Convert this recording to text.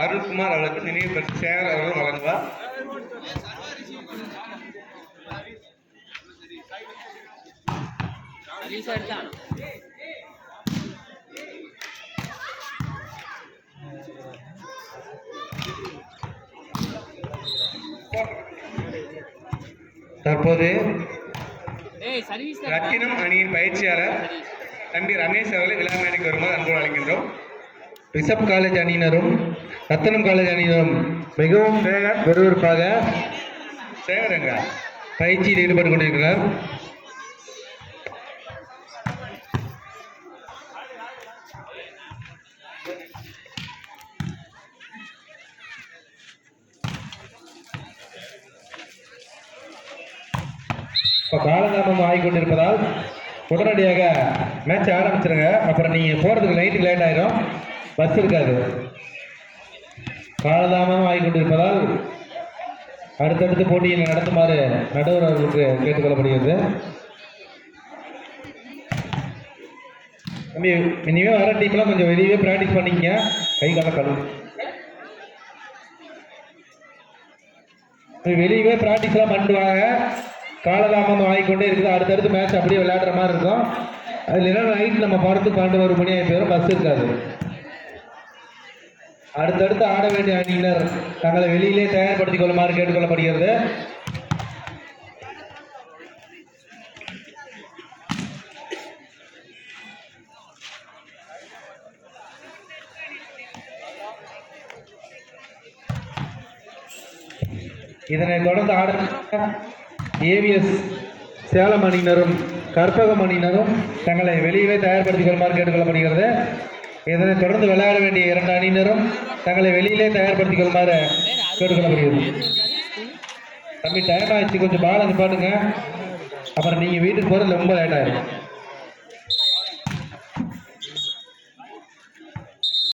அருள்குமார் அவர்களுக்கு நினைவு பரிசு சேகர் அவர்கள் வழங்குவார். தற்போது ரத்தினம் அணியின் பயிற்சியாளர் தம்பி ரமேஷ் அவர்களை விழா மேடைக்கு வருமாறு அன்போடு அழைக்கின்றோம். ரிஷப் காலேஜ் அணியினரும் ரத்தனம் காலேஜ் அணியினரும் மிகவும் விறுவிறுப்பாக சேகரங்க பயிற்சியில் ஈடுபட்டு கொண்டிருக்கிறார். இப்போ காலதாமம் ஆகிக்கொண்டிருப்பதால் உடனடியாக மேட்ச் ஆரம்பிச்சிருங்க. அப்புறம் நீங்கள் போகிறதுக்கு நைட்டுக்கு லேட் ஆகிடும், பஸ் இருக்காது. காலதாமம் ஆகிக்கொண்டிருப்பதால் அடுத்தடுத்து போட்டியை நடத்துமாறு நடுவர் அவர்களுக்கு கேட்டுக்கொள்ளப்படுகிறது. இனிமே வர டீம்லாம் கொஞ்சம் வெளியே ப்ராக்டிஸ் பண்ணிக்கங்க. கை கால கழுவு வெளியவே ப்ராக்டிஸ்லாம் பண்ணிட்டு வாங்க. காலதாமம் ஆகிக்கொண்டே இருக்குது. அடுத்தடுத்து மேட்ச் அப்படியே விளையாடுற மாதிரி இருக்கும். அது இல்லைன்னா நைட் நம்ம போகிறதுக்கு 12 மணி ஆகி போயிடும், பஸ் இருக்காது. அடுத்தடுத்து ஆட வேண்டிய அணியினர் தங்களை வெளியிலே தயார்படுத்திக் கொள்ளுமாறு கேட்டுக்கொள்ளப்படுகிறது. இதனை தொடர்ந்து ஆட ஏவிஎஸ் சேலம் அணியினரும் கற்பகம் அணியினரும் தங்களை வெளியிலே தயார்படுத்திக் கொள்ளுமாறு கேட்டுக்கொள்ளப்படுகிறது. இதனை தொடர்ந்து விளையாட வேண்டிய 2 அணியினரும் தங்களை வெளியிலே தயார்படுத்திக் கொள்ளுமாறு கேட்டுக்கொள்ளப்படுகிறது. தம்பி டைம் ஆயிடுச்சு, கொஞ்சம் பால் அனுப்பாடுங்க. அப்புறம் நீங்கள் வீட்டுக்கு போகிறது ரொம்ப லேட் ஆகிடும்.